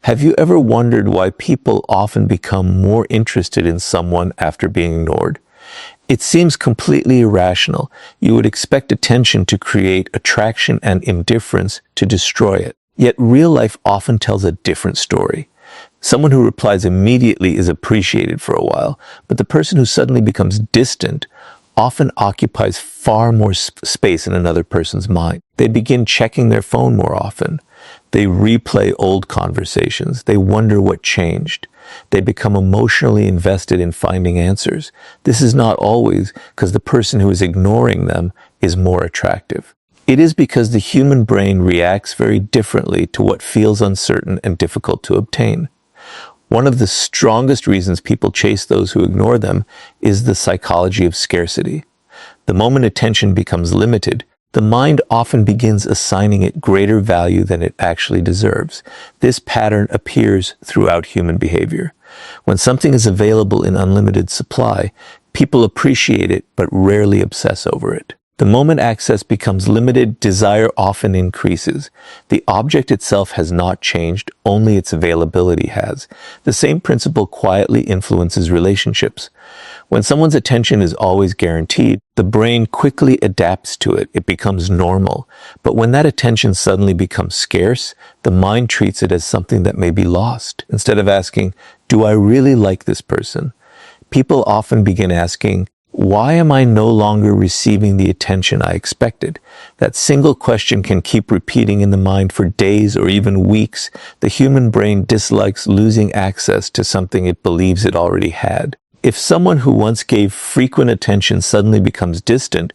Have you ever wondered why people often become more interested in someone after being ignored? It seems completely irrational. You would expect attention to create attraction and indifference to destroy it. Yet real life often tells a different story. Someone who replies immediately is appreciated for a while, but the person who suddenly becomes distant often occupies far more space in another person's mind. They begin checking their phone more often. They replay old conversations. They wonder what changed. They become emotionally invested in finding answers. This is not always because the person who is ignoring them is more attractive. It is because the human brain reacts very differently to what feels uncertain and difficult to obtain. One of the strongest reasons people chase those who ignore them is the psychology of scarcity. The moment attention becomes limited, the mind often begins assigning it greater value than it actually deserves. This pattern appears throughout human behavior. When something is available in unlimited supply, people appreciate it but rarely obsess over it. The moment access becomes limited, desire often increases. The object itself has not changed, only its availability has. The same principle quietly influences relationships. When someone's attention is always guaranteed, the brain quickly adapts to it. It becomes normal. But when that attention suddenly becomes scarce, the mind treats it as something that may be lost. Instead of asking, "Do I really like this person?" people often begin asking, "Why am I no longer receiving the attention I expected?" That single question can keep repeating in the mind for days or even weeks. The human brain dislikes losing access to something it believes it already had. If someone who once gave frequent attention suddenly becomes distant,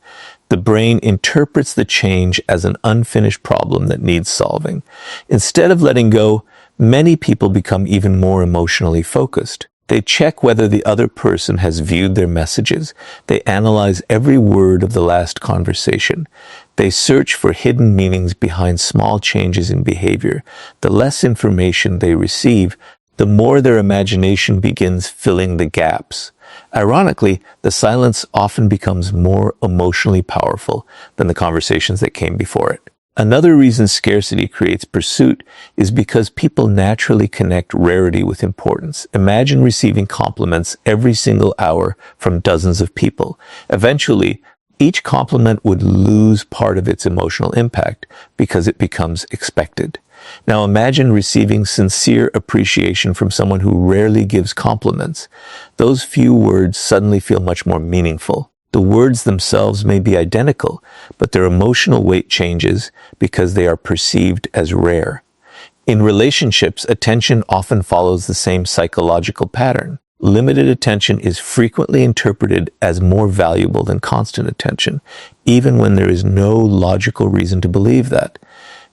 the brain interprets the change as an unfinished problem that needs solving. Instead of letting go, many people become even more emotionally focused. They check whether the other person has viewed their messages. They analyze every word of the last conversation. They search for hidden meanings behind small changes in behavior. The less information they receive, the more their imagination begins filling the gaps. Ironically, the silence often becomes more emotionally powerful than the conversations that came before it. Another reason scarcity creates pursuit is because people naturally connect rarity with importance. Imagine receiving compliments every single hour from dozens of people. Eventually, each compliment would lose part of its emotional impact because it becomes expected. Now imagine receiving sincere appreciation from someone who rarely gives compliments. Those few words suddenly feel much more meaningful. The words themselves may be identical, but their emotional weight changes because they are perceived as rare. In relationships, attention often follows the same psychological pattern. Limited attention is frequently interpreted as more valuable than constant attention, even when there is no logical reason to believe that.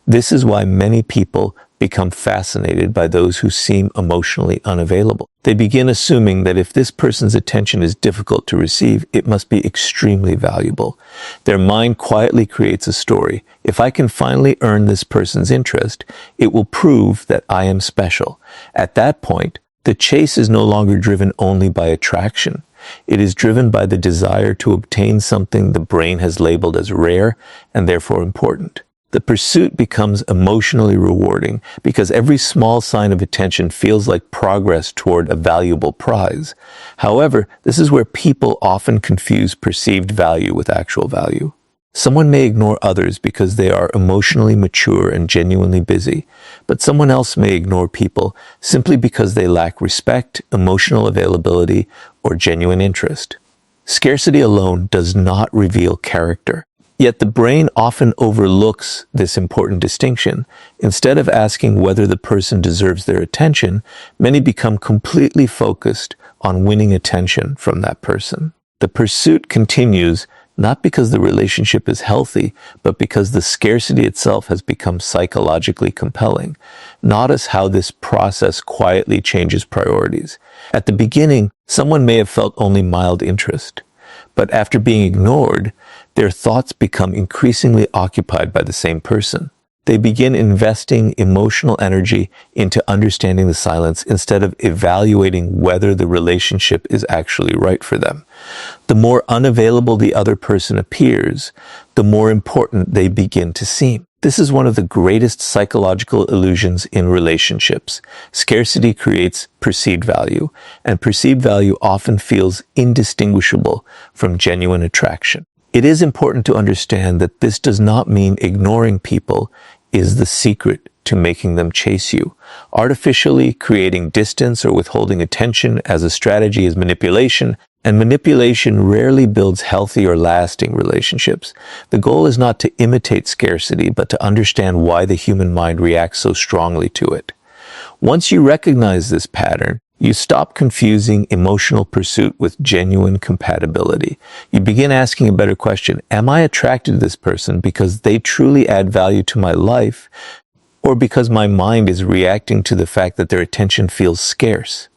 This is why many people become fascinated by those who seem emotionally unavailable. They begin assuming that if this person's attention is difficult to receive, it must be extremely valuable. Their mind quietly creates a story. If I can finally earn this person's interest, it will prove that I am special. At that point, the chase is no longer driven only by attraction. It is driven by the desire to obtain something the brain has labeled as rare and therefore important. The pursuit becomes emotionally rewarding because every small sign of attention feels like progress toward a valuable prize. However, this is where people often confuse perceived value with actual value. Someone may ignore others because they are emotionally mature and genuinely busy, but someone else may ignore people simply because they lack respect, emotional availability, or genuine interest. Scarcity alone does not reveal character. Yet the brain often overlooks this important distinction. Instead of asking whether the person deserves their attention, many become completely focused on winning attention from that person. The pursuit continues not because the relationship is healthy, but because the scarcity itself has become psychologically compelling. Notice how this process quietly changes priorities. At the beginning, someone may have felt only mild interest, but after being ignored, their thoughts become increasingly occupied by the same person. They begin investing emotional energy into understanding the silence instead of evaluating whether the relationship is actually right for them. The more unavailable the other person appears, the more important they begin to seem. This is one of the greatest psychological illusions in relationships. Scarcity creates perceived value, and perceived value often feels indistinguishable from genuine attraction. It is important to understand that this does not mean ignoring people is the secret to making them chase you. Artificially creating distance or withholding attention as a strategy is manipulation, and manipulation rarely builds healthy or lasting relationships. The goal is not to imitate scarcity, but to understand why the human mind reacts so strongly to it. Once you recognize this pattern, you stop confusing emotional pursuit with genuine compatibility. You begin asking a better question: am I attracted to this person because they truly add value to my life, or because my mind is reacting to the fact that their attention feels scarce?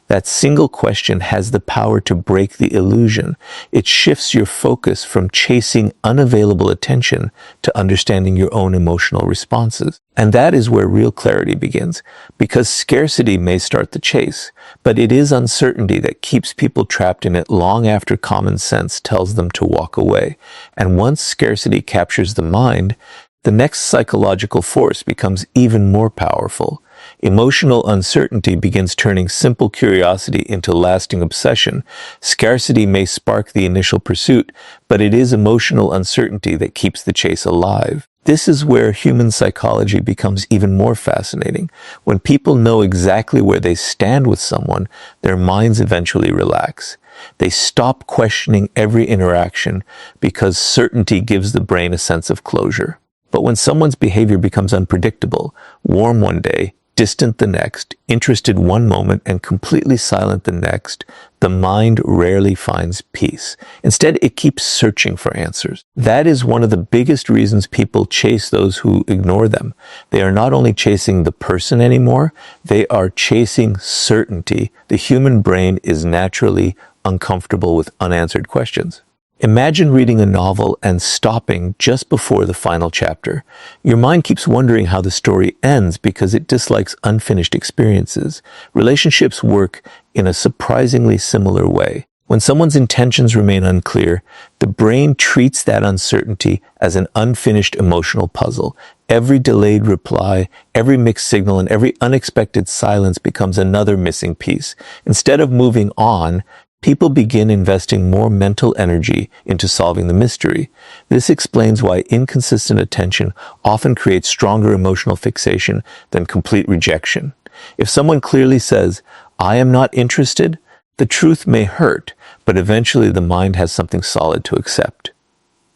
That single question has the power to break the illusion. It shifts your focus from chasing unavailable attention to understanding your own emotional responses. And that is where real clarity begins, because scarcity may start the chase, but it is uncertainty that keeps people trapped in it long after common sense tells them to walk away. And once scarcity captures the mind, the next psychological force becomes even more powerful. Emotional uncertainty begins turning simple curiosity into lasting obsession. Scarcity may spark the initial pursuit, but it is emotional uncertainty that keeps the chase alive. This is where human psychology becomes even more fascinating. When people know exactly where they stand with someone, their minds eventually relax. They stop questioning every interaction because certainty gives the brain a sense of closure. But when someone's behavior becomes unpredictable, warm one day, distant the next, interested one moment, and completely silent the next, the mind rarely finds peace. Instead, it keeps searching for answers. That is one of the biggest reasons people chase those who ignore them. They are not only chasing the person anymore, they are chasing certainty. The human brain is naturally uncomfortable with unanswered questions. Imagine reading a novel and stopping just before the final chapter. Your mind keeps wondering how the story ends because it dislikes unfinished experiences. Relationships work in a surprisingly similar way. When someone's intentions remain unclear, the brain treats that uncertainty as an unfinished emotional puzzle. Every delayed reply, every mixed signal, and every unexpected silence becomes another missing piece. Instead of moving on, people begin investing more mental energy into solving the mystery. This explains why inconsistent attention often creates stronger emotional fixation than complete rejection. If someone clearly says, "I am not interested," the truth may hurt, but eventually the mind has something solid to accept.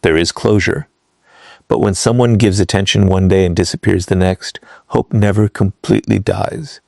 There is closure. But when someone gives attention one day and disappears the next, hope never completely dies.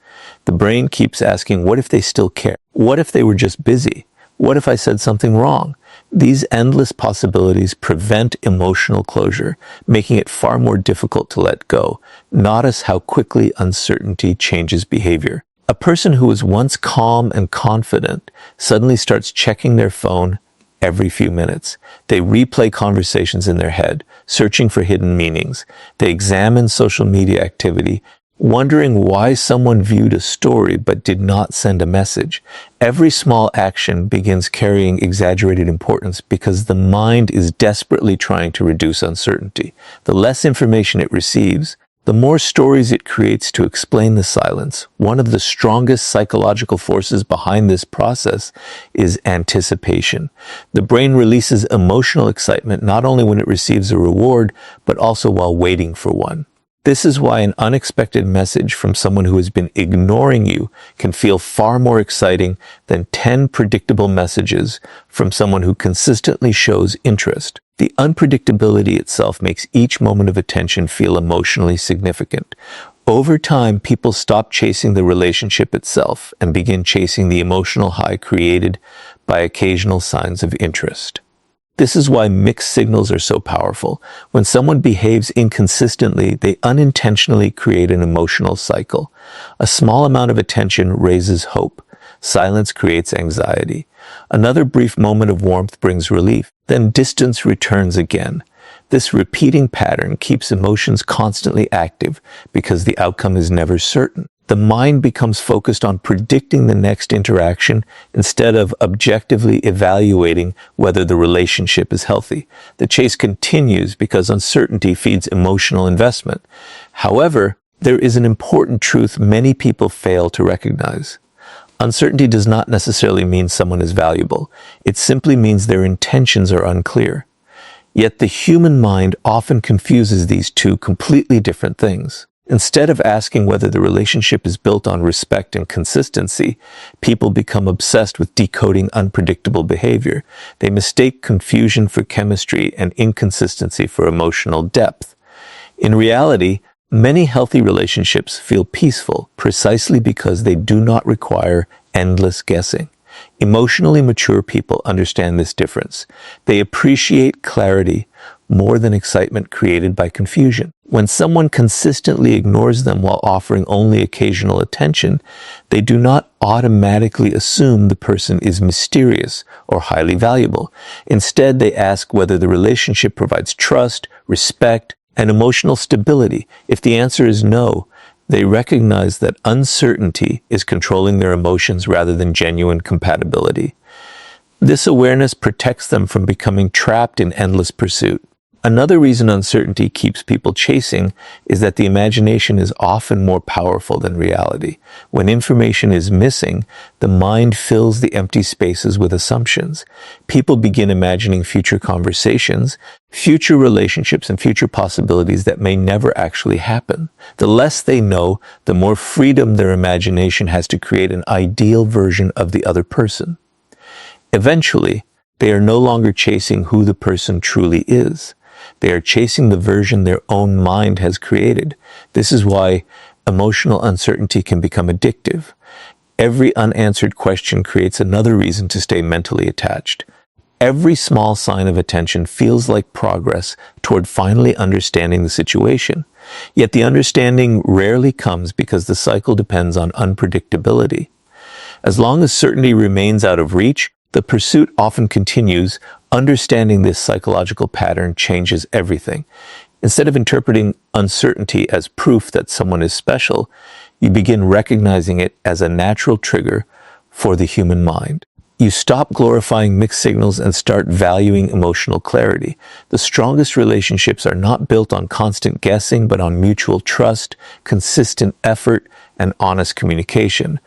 The brain keeps asking, what if they still care? What if they were just busy? What if I said something wrong? These endless possibilities prevent emotional closure, making it far more difficult to let go. Notice how quickly uncertainty changes behavior. A person who was once calm and confident suddenly starts checking their phone every few minutes. They replay conversations in their head, searching for hidden meanings. They examine social media activity, wondering why someone viewed a story but did not send a message. Every small action begins carrying exaggerated importance because the mind is desperately trying to reduce uncertainty. The less information it receives, the more stories it creates to explain the silence. One of the strongest psychological forces behind this process is anticipation. The brain releases emotional excitement not only when it receives a reward, but also while waiting for one. This is why an unexpected message from someone who has been ignoring you can feel far more exciting than 10 predictable messages from someone who consistently shows interest. The unpredictability itself makes each moment of attention feel emotionally significant. Over time, people stop chasing the relationship itself and begin chasing the emotional high created by occasional signs of interest. This is why mixed signals are so powerful. When someone behaves inconsistently, they unintentionally create an emotional cycle. A small amount of attention raises hope. Silence creates anxiety. Another brief moment of warmth brings relief. Then distance returns again. This repeating pattern keeps emotions constantly active because the outcome is never certain. The mind becomes focused on predicting the next interaction instead of objectively evaluating whether the relationship is healthy. The chase continues because uncertainty feeds emotional investment. However, there is an important truth many people fail to recognize. Uncertainty does not necessarily mean someone is valuable. It simply means their intentions are unclear. Yet the human mind often confuses these two completely different things. Instead of asking whether the relationship is built on respect and consistency, people become obsessed with decoding unpredictable behavior. They mistake confusion for chemistry and inconsistency for emotional depth. In reality, many healthy relationships feel peaceful precisely because they do not require endless guessing. Emotionally mature people understand this difference. They appreciate clarity more than excitement created by confusion. When someone consistently ignores them while offering only occasional attention, they do not automatically assume the person is mysterious or highly valuable. Instead, they ask whether the relationship provides trust, respect, and emotional stability. If the answer is no, they recognize that uncertainty is controlling their emotions rather than genuine compatibility. This awareness protects them from becoming trapped in endless pursuit. Another reason uncertainty keeps people chasing is that the imagination is often more powerful than reality. When information is missing, the mind fills the empty spaces with assumptions. People begin imagining future conversations, future relationships, and future possibilities that may never actually happen. The less they know, the more freedom their imagination has to create an ideal version of the other person. Eventually, they are no longer chasing who the person truly is. They are chasing the version their own mind has created. This is why emotional uncertainty can become addictive. Every unanswered question creates another reason to stay mentally attached. Every small sign of attention feels like progress toward finally understanding the situation. Yet the understanding rarely comes because the cycle depends on unpredictability. As long as certainty remains out of reach, the pursuit often continues. Understanding this psychological pattern changes everything. Instead of interpreting uncertainty as proof that someone is special, you begin recognizing it as a natural trigger for the human mind. You stop glorifying mixed signals and start valuing emotional clarity. The strongest relationships are not built on constant guessing, but on mutual trust, consistent effort, and honest communication.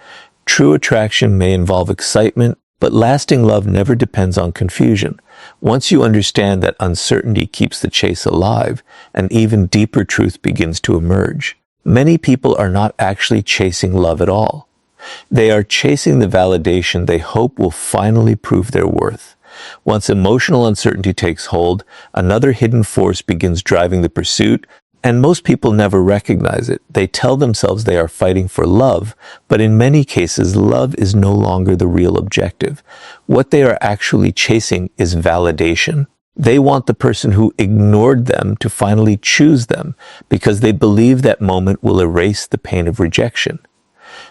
True attraction may involve excitement, but lasting love never depends on confusion. Once you understand that uncertainty keeps the chase alive, an even deeper truth begins to emerge. Many people are not actually chasing love at all. They are chasing the validation they hope will finally prove their worth. Once emotional uncertainty takes hold, another hidden force begins driving the pursuit, and most people never recognize it. They tell themselves they are fighting for love, but in many cases, love is no longer the real objective. What they are actually chasing is validation. They want the person who ignored them to finally choose them because they believe that moment will erase the pain of rejection.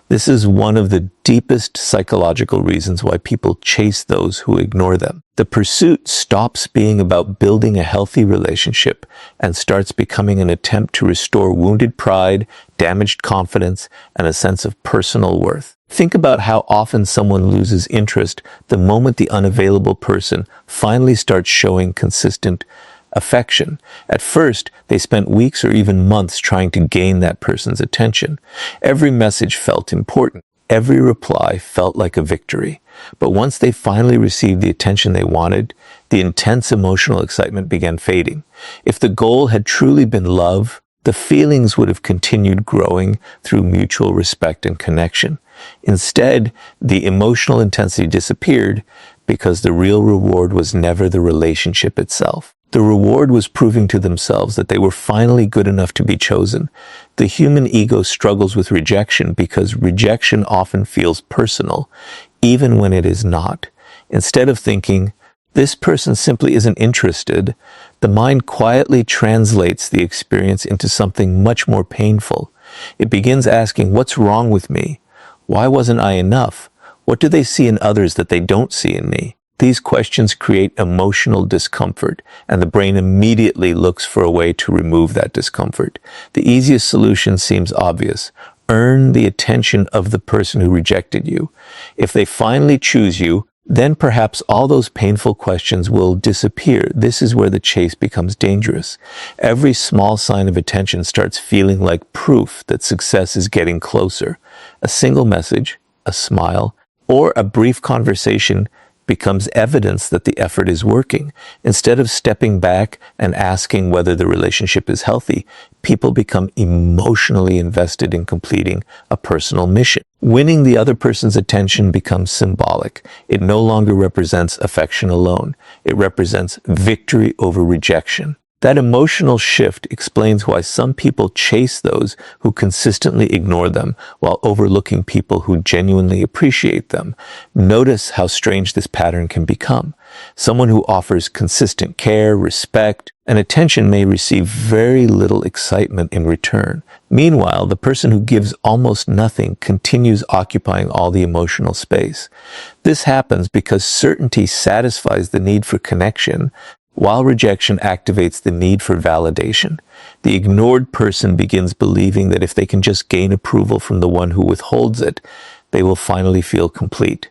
This is one of the deepest psychological reasons why people chase those who ignore them. The pursuit stops being about building a healthy relationship and starts becoming an attempt to restore wounded pride, damaged confidence, and a sense of personal worth. Think about how often someone loses interest the moment the unavailable person finally starts showing consistent affection. At first, they spent weeks or even months trying to gain that person's attention. Every message felt important. Every reply felt like a victory. But once they finally received the attention they wanted, the intense emotional excitement began fading. If the goal had truly been love, the feelings would have continued growing through mutual respect and connection. Instead, the emotional intensity disappeared because the real reward was never the relationship itself. The reward was proving to themselves that they were finally good enough to be chosen. The human ego struggles with rejection because rejection often feels personal, even when it is not. Instead of thinking, this person simply isn't interested, the mind quietly translates the experience into something much more painful. It begins asking, what's wrong with me? Why wasn't I enough? What do they see in others that they don't see in me? These questions create emotional discomfort, and the brain immediately looks for a way to remove that discomfort. The easiest solution seems obvious. earn the attention of the person who rejected you. If they finally choose you, then perhaps all those painful questions will disappear. This is where the chase becomes dangerous. Every small sign of attention starts feeling like proof that success is getting closer. A single message, a smile, or a brief conversation becomes evidence that the effort is working. Instead of stepping back and asking whether the relationship is healthy, people become emotionally invested in completing a personal mission. Winning the other person's attention becomes symbolic. It no longer represents affection alone. It represents victory over rejection. That emotional shift explains why some people chase those who consistently ignore them while overlooking people who genuinely appreciate them. Notice how strange this pattern can become. Someone who offers consistent care, respect, and attention may receive very little excitement in return. Meanwhile, the person who gives almost nothing continues occupying all the emotional space. This happens because certainty satisfies the need for connection, while rejection activates the need for validation. The ignored person begins believing that if they can just gain approval from the one who withholds it, they will finally feel complete.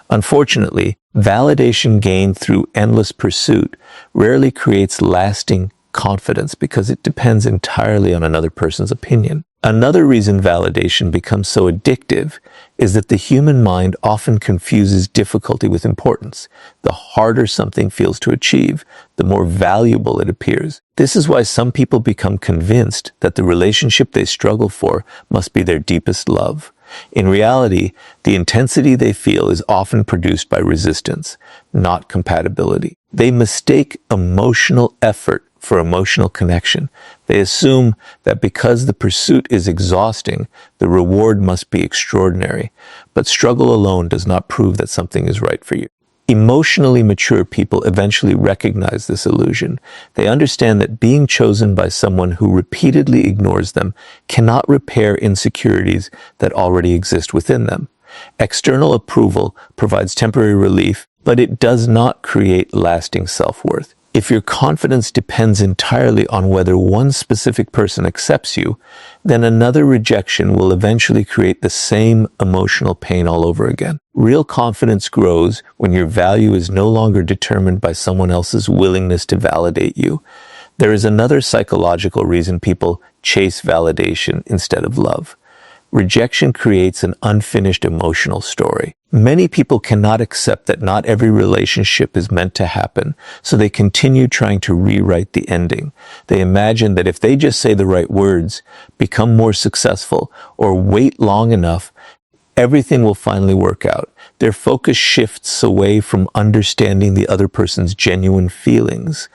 Unfortunately, validation gained through endless pursuit rarely creates lasting confidence because it depends entirely on another person's opinion. Another reason validation becomes so addictive is that the human mind often confuses difficulty with importance. The harder something feels to achieve, the more valuable it appears. This is why some people become convinced that the relationship they struggle for must be their deepest love. In reality, the intensity they feel is often produced by resistance, not compatibility. They mistake emotional effort for emotional connection. They assume that because the pursuit is exhausting, the reward must be extraordinary. But struggle alone does not prove that something is right for you. Emotionally mature people eventually recognize this illusion. They understand that being chosen by someone who repeatedly ignores them cannot repair insecurities that already exist within them. External approval provides temporary relief, but it does not create lasting self-worth. If your confidence depends entirely on whether one specific person accepts you, then another rejection will eventually create the same emotional pain all over again. Real confidence grows when your value is no longer determined by someone else's willingness to validate you. There is another psychological reason people chase validation instead of love. Rejection creates an unfinished emotional story. Many people cannot accept that not every relationship is meant to happen, so they continue trying to rewrite the ending. They imagine that if they just say the right words, become more successful, or wait long enough, everything will finally work out. Their focus shifts away from understanding the other person's genuine feelings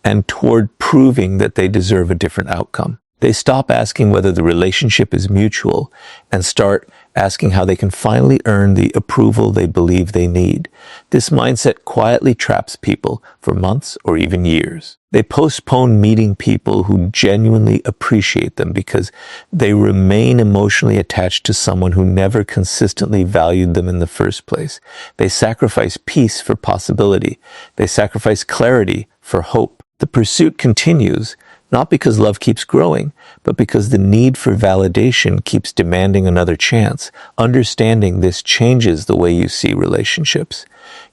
and toward proving that they deserve a different outcome. They stop asking whether the relationship is mutual and start asking how they can finally earn the approval they believe they need. This mindset quietly traps people for months or even years. They postpone meeting people who genuinely appreciate them because they remain emotionally attached to someone who never consistently valued them in the first place. They sacrifice peace for possibility. They sacrifice clarity for hope. The pursuit continues, not because love keeps growing, but because the need for validation keeps demanding another chance. Understanding this changes the way you see relationships.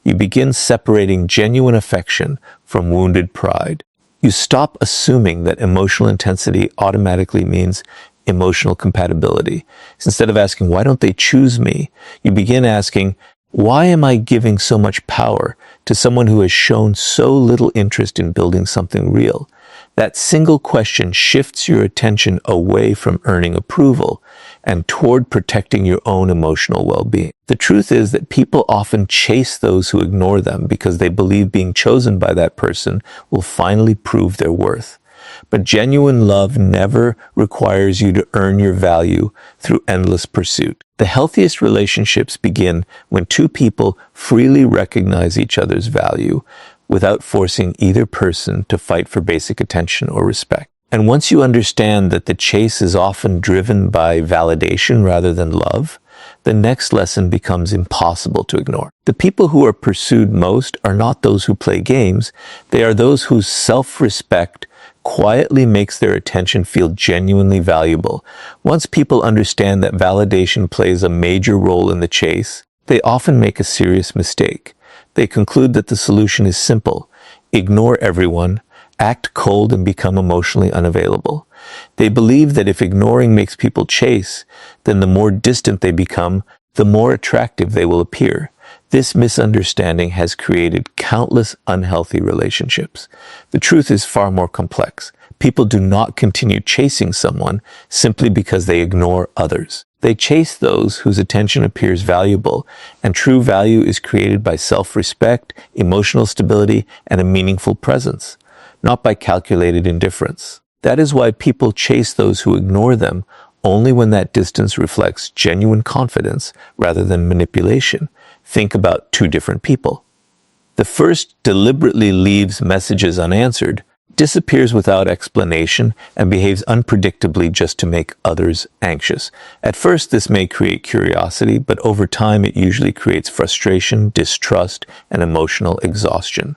You begin separating genuine affection from wounded pride. You stop assuming that emotional intensity automatically means emotional compatibility. Instead of asking, why don't they choose me? You begin asking, why am I giving so much power to someone who has shown so little interest in building something real? That single question shifts your attention away from earning approval and toward protecting your own emotional well-being. The truth is that people often chase those who ignore them because they believe being chosen by that person will finally prove their worth. But genuine love never requires you to earn your value through endless pursuit. The healthiest relationships begin when two people freely recognize each other's value, without forcing either person to fight for basic attention or respect. And once you understand that the chase is often driven by validation rather than love, the next lesson becomes impossible to ignore. The people who are pursued most are not those who play games. They are those whose self-respect quietly makes their attention feel genuinely valuable. Once people understand that validation plays a major role in the chase, they often make a serious mistake. They conclude that the solution is simple: ignore everyone, act cold, and become emotionally unavailable. They believe that if ignoring makes people chase, then the more distant they become, the more attractive they will appear. This misunderstanding has created countless unhealthy relationships. The truth is far more complex. People do not continue chasing someone simply because they ignore others. They chase those whose attention appears valuable, and true value is created by self-respect, emotional stability, and a meaningful presence, not by calculated indifference. That is why people chase those who ignore them only when that distance reflects genuine confidence rather than manipulation. Think about two different people. The first deliberately leaves messages unanswered, disappears without explanation, and behaves unpredictably just to make others anxious. At first, this may create curiosity, but over time it usually creates frustration, distrust, and emotional exhaustion.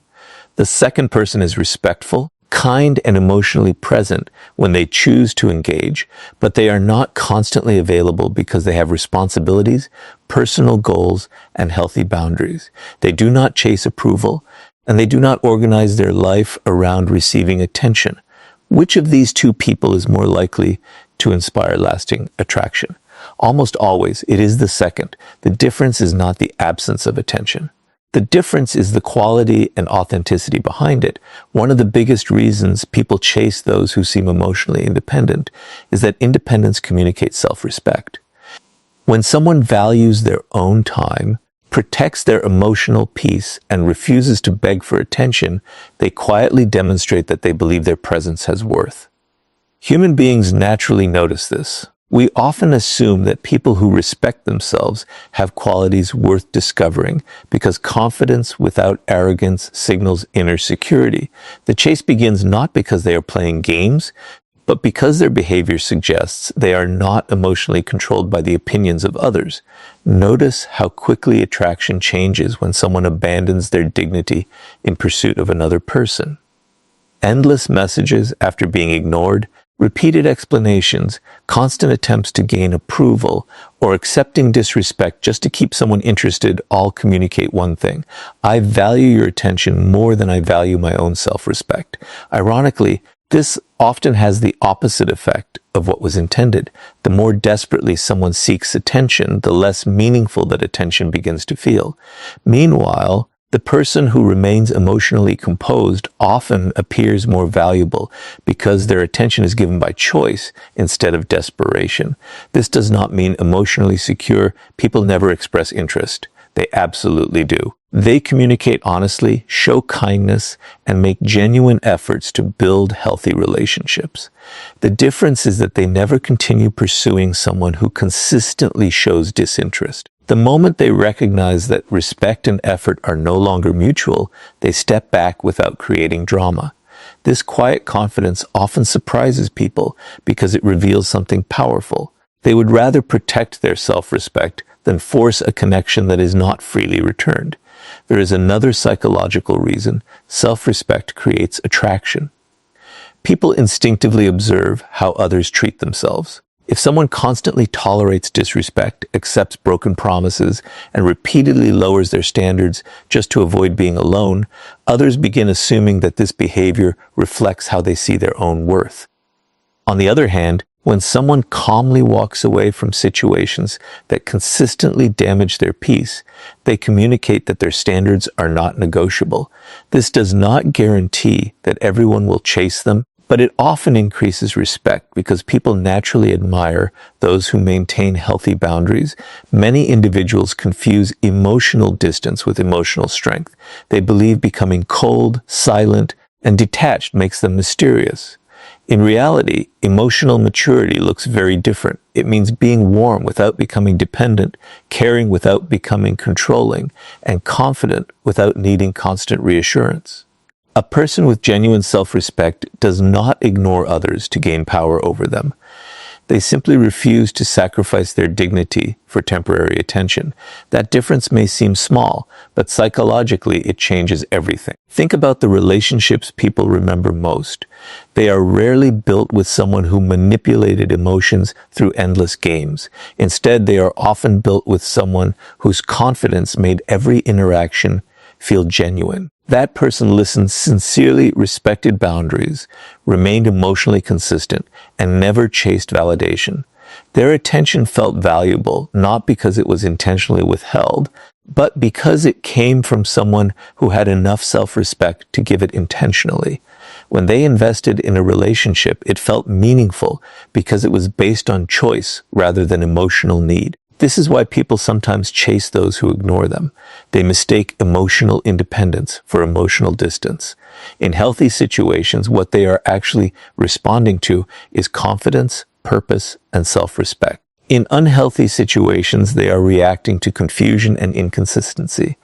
The second person is respectful, kind, and emotionally present when they choose to engage, but they are not constantly available because they have responsibilities, personal goals, and healthy boundaries. They do not chase approval, and they do not organize their life around receiving attention. Which of these two people is more likely to inspire lasting attraction? Almost always, it is the second. The difference is not the absence of attention. The difference is the quality and authenticity behind it. One of the biggest reasons people chase those who seem emotionally independent is that independence communicates self-respect. When someone values their own time, protects their emotional peace, and refuses to beg for attention, they quietly demonstrate that they believe their presence has worth. Human beings naturally notice this. We often assume that people who respect themselves have qualities worth discovering because confidence without arrogance signals inner security. The chase begins not because they are playing games, but because their behavior suggests they are not emotionally controlled by the opinions of others. Notice how quickly attraction changes when someone abandons their dignity in pursuit of another person. Endless messages after being ignored, repeated explanations, constant attempts to gain approval, or accepting disrespect just to keep someone interested all communicate one thing: I value your attention more than I value my own self-respect. Ironically, this often has the opposite effect of what was intended. The more desperately someone seeks attention, the less meaningful that attention begins to feel. Meanwhile, the person who remains emotionally composed often appears more valuable because their attention is given by choice instead of desperation. This does not mean emotionally secure people never express interest. They absolutely do. They communicate honestly, show kindness, and make genuine efforts to build healthy relationships. The difference is that they never continue pursuing someone who consistently shows disinterest. The moment they recognize that respect and effort are no longer mutual, they step back without creating drama. This quiet confidence often surprises people because it reveals something powerful. They would rather protect their self-respect than force a connection that is not freely returned. There is another psychological reason: self-respect creates attraction. People instinctively observe how others treat themselves. If someone constantly tolerates disrespect, accepts broken promises, and repeatedly lowers their standards just to avoid being alone, others begin assuming that this behavior reflects how they see their own worth. On the other hand, when someone calmly walks away from situations that consistently damage their peace, they communicate that their standards are not negotiable. This does not guarantee that everyone will chase them, but it often increases respect because people naturally admire those who maintain healthy boundaries. Many individuals confuse emotional distance with emotional strength. They believe becoming cold, silent, and detached makes them mysterious. In reality, emotional maturity looks very different. It means being warm without becoming dependent, caring without becoming controlling, and confident without needing constant reassurance. A person with genuine self-respect does not ignore others to gain power over them. They simply refuse to sacrifice their dignity for temporary attention. That difference may seem small, but psychologically it changes everything. Think about the relationships people remember most. They are rarely built with someone who manipulated emotions through endless games. Instead, they are often built with someone whose confidence made every interaction feel genuine. That person listened sincerely, respected boundaries, remained emotionally consistent, and never chased validation. Their attention felt valuable, not because it was intentionally withheld, but because it came from someone who had enough self-respect to give it intentionally. When they invested in a relationship, it felt meaningful because it was based on choice rather than emotional need. This is why people sometimes chase those who ignore them. They mistake emotional independence for emotional distance. In healthy situations, what they are actually responding to is confidence, purpose, and self-respect. In unhealthy situations, they are reacting to confusion and inconsistency.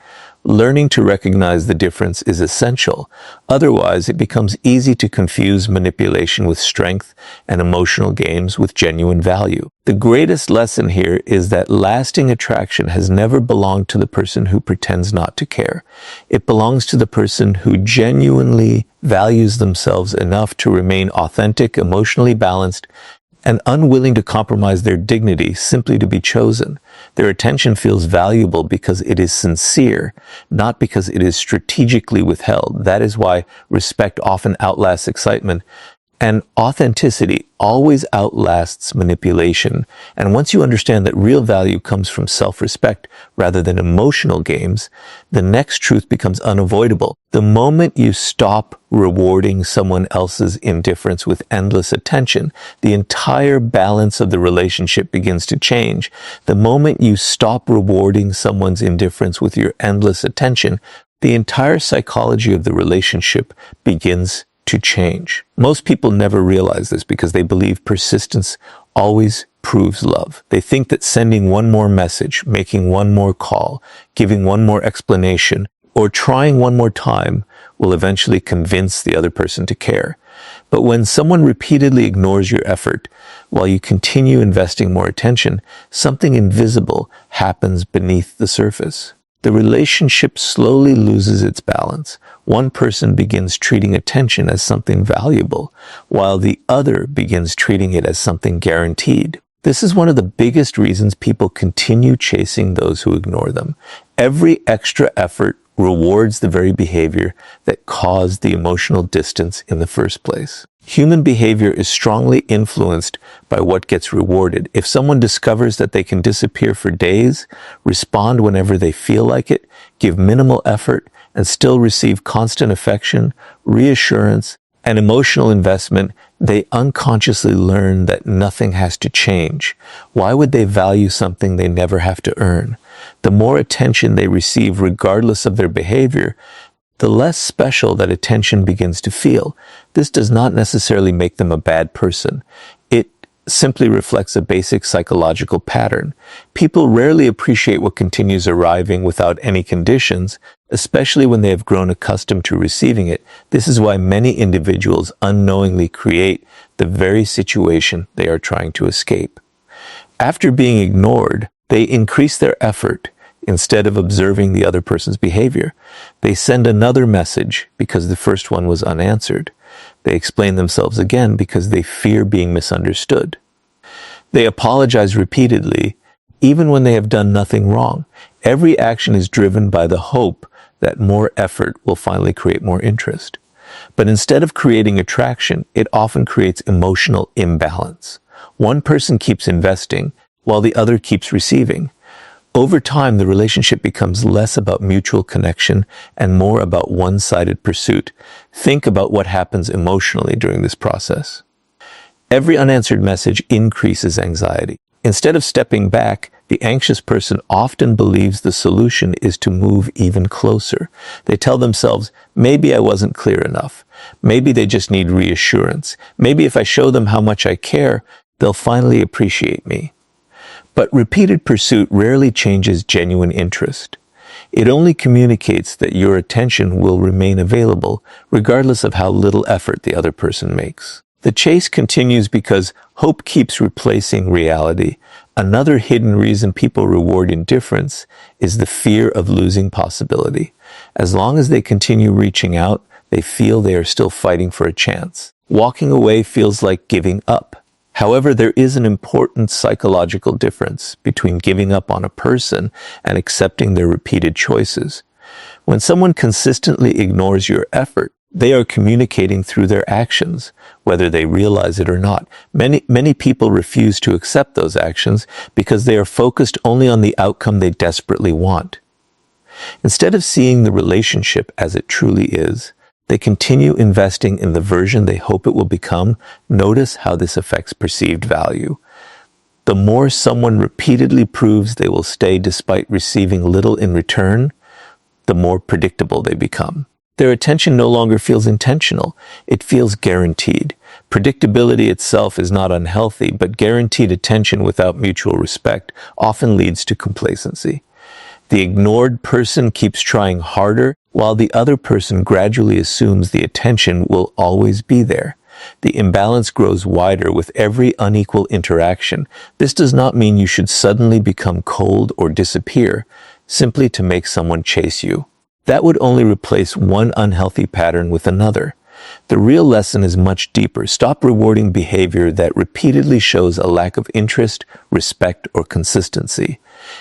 Learning to recognize the difference is essential. Otherwise, it becomes easy to confuse manipulation with strength and emotional games with genuine value. The greatest lesson here is that lasting attraction has never belonged to the person who pretends not to care. It belongs to the person who genuinely values themselves enough to remain authentic, emotionally balanced, and unwilling to compromise their dignity simply to be chosen. Their attention feels valuable because it is sincere, not because it is strategically withheld. That is why respect often outlasts excitement, and authenticity always outlasts manipulation. And once you understand that real value comes from self-respect rather than emotional games, the next truth becomes unavoidable. The moment you stop rewarding someone else's indifference with endless attention, the entire balance of the relationship begins to change. The moment you stop rewarding someone's indifference with your endless attention, the entire psychology of the relationship begins to change. Most people never realize this because they believe persistence always proves love. They think that sending one more message, making one more call, giving one more explanation, or trying one more time will eventually convince the other person to care. But when someone repeatedly ignores your effort while you continue investing more attention, something invisible happens beneath the surface. The relationship slowly loses its balance. One person begins treating attention as something valuable, while the other begins treating it as something guaranteed. This is one of the biggest reasons people continue chasing those who ignore them. Every extra effort rewards the very behavior that caused the emotional distance in the first place. Human behavior is strongly influenced by what gets rewarded. If someone discovers that they can disappear for days, respond whenever they feel like it, give minimal effort, and still receive constant affection, reassurance, and emotional investment, they unconsciously learn that nothing has to change. Why would they value something they never have to earn? The more attention they receive regardless of their behavior, the less special that attention begins to feel. This does not necessarily make them a bad person. It simply reflects a basic psychological pattern. People rarely appreciate what continues arriving without any conditions, especially when they have grown accustomed to receiving it. This is why many individuals unknowingly create the very situation they are trying to escape. After being ignored, they increase their effort. Instead of observing the other person's behavior, they send another message because the first one was unanswered. They explain themselves again because they fear being misunderstood. They apologize repeatedly, even when they have done nothing wrong. Every action is driven by the hope that more effort will finally create more interest. But instead of creating attraction, it often creates emotional imbalance. One person keeps investing while the other keeps receiving. Over time, the relationship becomes less about mutual connection and more about one-sided pursuit. Think about what happens emotionally during this process. Every unanswered message increases anxiety. Instead of stepping back, the anxious person often believes the solution is to move even closer. They tell themselves, maybe I wasn't clear enough. Maybe they just need reassurance. Maybe if I show them how much I care, they'll finally appreciate me. But repeated pursuit rarely changes genuine interest. It only communicates that your attention will remain available regardless of how little effort the other person makes. The chase continues because hope keeps replacing reality. Another hidden reason people reward indifference is the fear of losing possibility. As long as they continue reaching out, they feel they are still fighting for a chance. Walking away feels like giving up. However, there is an important psychological difference between giving up on a person and accepting their repeated choices. When someone consistently ignores your effort, they are communicating through their actions, whether they realize it or not. Many people refuse to accept those actions because they are focused only on the outcome they desperately want. Instead of seeing the relationship as it truly is, they continue investing in the version they hope it will become. Notice how this affects perceived value. The more someone repeatedly proves they will stay despite receiving little in return, the more predictable they become. Their attention no longer feels intentional. It feels guaranteed. Predictability itself is not unhealthy, but guaranteed attention without mutual respect often leads to complacency. The ignored person keeps trying harder, while the other person gradually assumes the attention will always be there. The imbalance grows wider with every unequal interaction. This does not mean you should suddenly become cold or disappear, simply to make someone chase you. That would only replace one unhealthy pattern with another. The real lesson is much deeper. Stop rewarding behavior that repeatedly shows a lack of interest, respect, or consistency.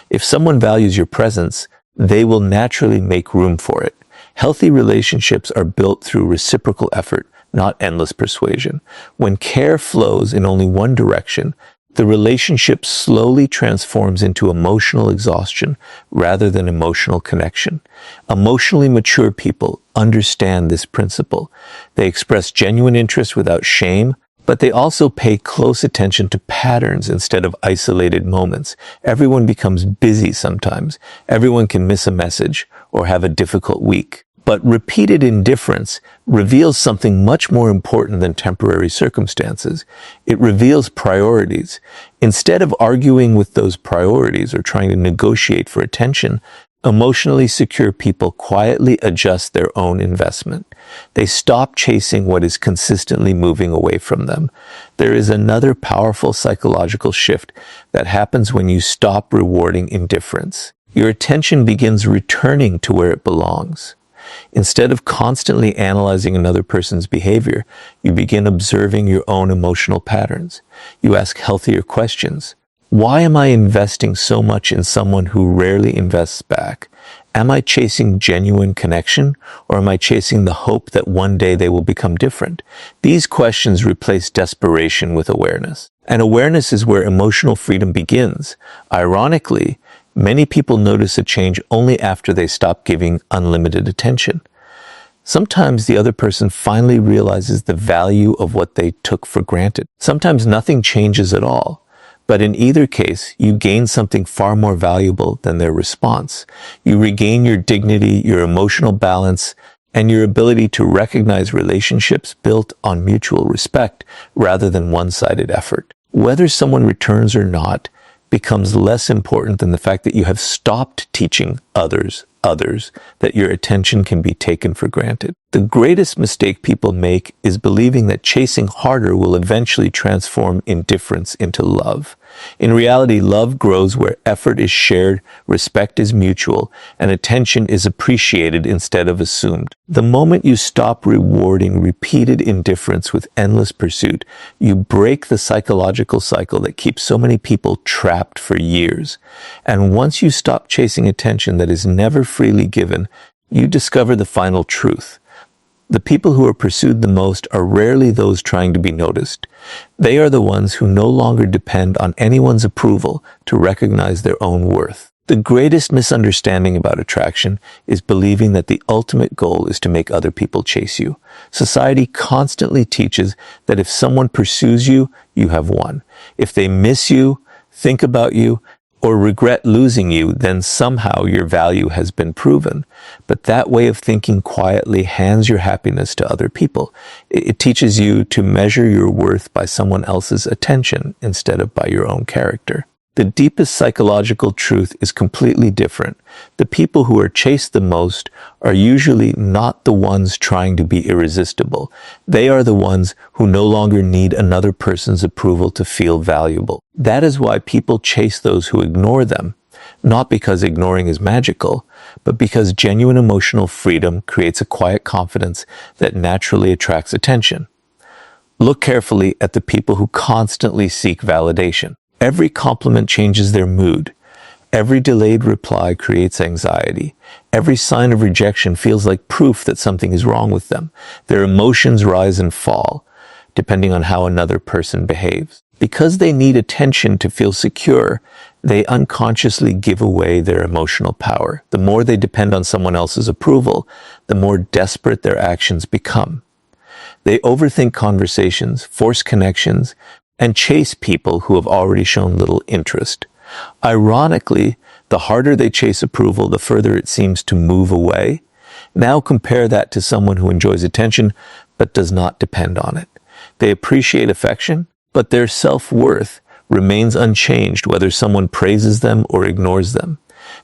If someone values your presence, they will naturally make room for it. Healthy relationships are built through reciprocal effort, not endless persuasion. When care flows in only one direction, the relationship slowly transforms into emotional exhaustion rather than emotional connection. Emotionally mature people understand this principle. They express genuine interest without shame, but they also pay close attention to patterns instead of isolated moments. Everyone becomes busy sometimes. Everyone can miss a message or have a difficult week. But repeated indifference reveals something much more important than temporary circumstances. It reveals priorities. Instead of arguing with those priorities or trying to negotiate for attention, emotionally secure people quietly adjust their own investment. They stop chasing what is consistently moving away from them. There is another powerful psychological shift that happens when you stop rewarding indifference. Your attention begins returning to where it belongs. Instead of constantly analyzing another person's behavior, you begin observing your own emotional patterns. You ask healthier questions. Why am I investing so much in someone who rarely invests back? Am I chasing genuine connection, or am I chasing the hope that one day they will become different? These questions replace desperation with awareness. And awareness is where emotional freedom begins. Ironically, many people notice a change only after they stop giving unlimited attention. Sometimes the other person finally realizes the value of what they took for granted. Sometimes nothing changes at all. But in either case, you gain something far more valuable than their response. You regain your dignity, your emotional balance, and your ability to recognize relationships built on mutual respect rather than one-sided effort. Whether someone returns or not becomes less important than the fact that you have stopped teaching others that your attention can be taken for granted. The greatest mistake people make is believing that chasing harder will eventually transform indifference into love. In reality, love grows where effort is shared, respect is mutual, and attention is appreciated instead of assumed. The moment you stop rewarding repeated indifference with endless pursuit, you break the psychological cycle that keeps so many people trapped for years. And once you stop chasing attention that is never freely given, you discover the final truth. The people who are pursued the most are rarely those trying to be noticed. They are the ones who no longer depend on anyone's approval to recognize their own worth. The greatest misunderstanding about attraction is believing that the ultimate goal is to make other people chase you. Society constantly teaches that if someone pursues you, you have won. If they miss you, think about you, or regret losing you, then somehow your value has been proven. But that way of thinking quietly hands your happiness to other people. It teaches you to measure your worth by someone else's attention instead of by your own character. The deepest psychological truth is completely different. The people who are chased the most are usually not the ones trying to be irresistible. They are the ones who no longer need another person's approval to feel valuable. That is why people chase those who ignore them, not because ignoring is magical, but because genuine emotional freedom creates a quiet confidence that naturally attracts attention. Look carefully at the people who constantly seek validation. Every compliment changes their mood. Every delayed reply creates anxiety. Every sign of rejection feels like proof that something is wrong with them. Their emotions rise and fall, depending on how another person behaves. Because they need attention to feel secure, they unconsciously give away their emotional power. The more they depend on someone else's approval, the more desperate their actions become. They overthink conversations, force connections, and chase people who have already shown little interest. Ironically, the harder they chase approval, the further it seems to move away. Now compare that to someone who enjoys attention but does not depend on it. They appreciate affection, but their self-worth remains unchanged whether someone praises them or ignores them.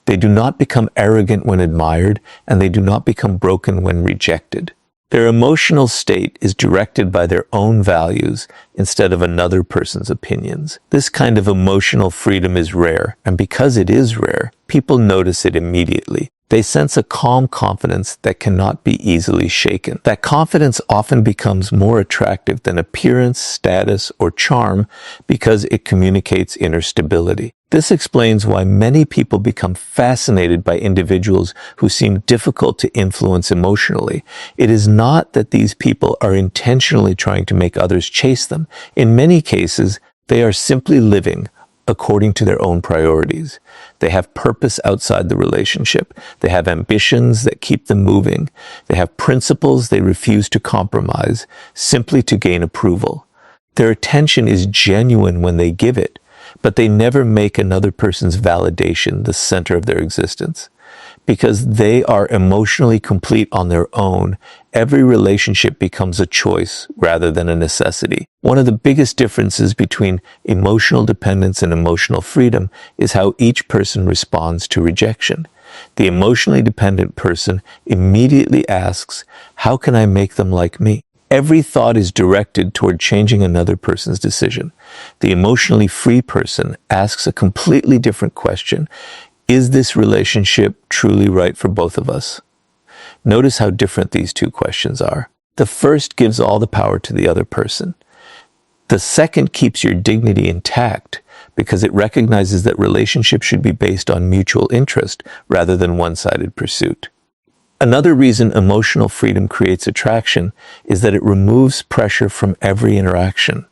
They do not become arrogant when admired, and they do not become broken when rejected. Their emotional state is directed by their own values instead of another person's opinions. This kind of emotional freedom is rare, and because it is rare, people notice it immediately. They sense a calm confidence that cannot be easily shaken. That confidence often becomes more attractive than appearance, status, or charm because it communicates inner stability. This explains why many people become fascinated by individuals who seem difficult to influence emotionally. It is not that these people are intentionally trying to make others chase them. In many cases, they are simply living according to their own priorities. They have purpose outside the relationship. They have ambitions that keep them moving. They have principles they refuse to compromise simply to gain approval. Their attention is genuine when they give it, but they never make another person's validation the center of their existence. Because they are emotionally complete on their own, every relationship becomes a choice rather than a necessity. One of the biggest differences between emotional dependence and emotional freedom is how each person responds to rejection. The emotionally dependent person immediately asks, "How can I make them like me?" Every thought is directed toward changing another person's decision. The emotionally free person asks a completely different question. Is this relationship truly right for both of us? Notice how different these two questions are. The first gives all the power to the other person. The second keeps your dignity intact because it recognizes that relationships should be based on mutual interest rather than one-sided pursuit. Another reason emotional freedom creates attraction is that it removes pressure from every interaction.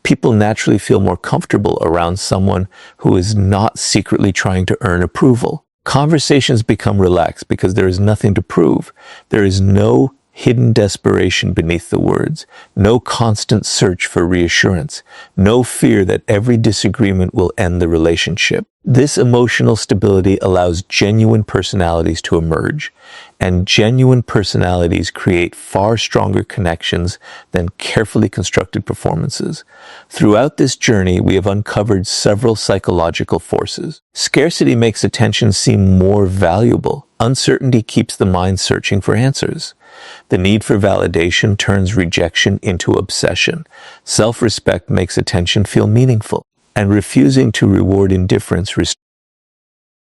People naturally feel more comfortable around someone who is not secretly trying to earn approval. Conversations become relaxed because there is nothing to prove. There is no hidden desperation beneath the words, no constant search for reassurance, no fear that every disagreement will end the relationship. This emotional stability allows genuine personalities to emerge, and genuine personalities create far stronger connections than carefully constructed performances. Throughout this journey, we have uncovered several psychological forces. Scarcity makes attention seem more valuable. Uncertainty keeps the mind searching for answers. The need for validation turns rejection into obsession. Self-respect makes attention feel meaningful, and refusing to reward indifference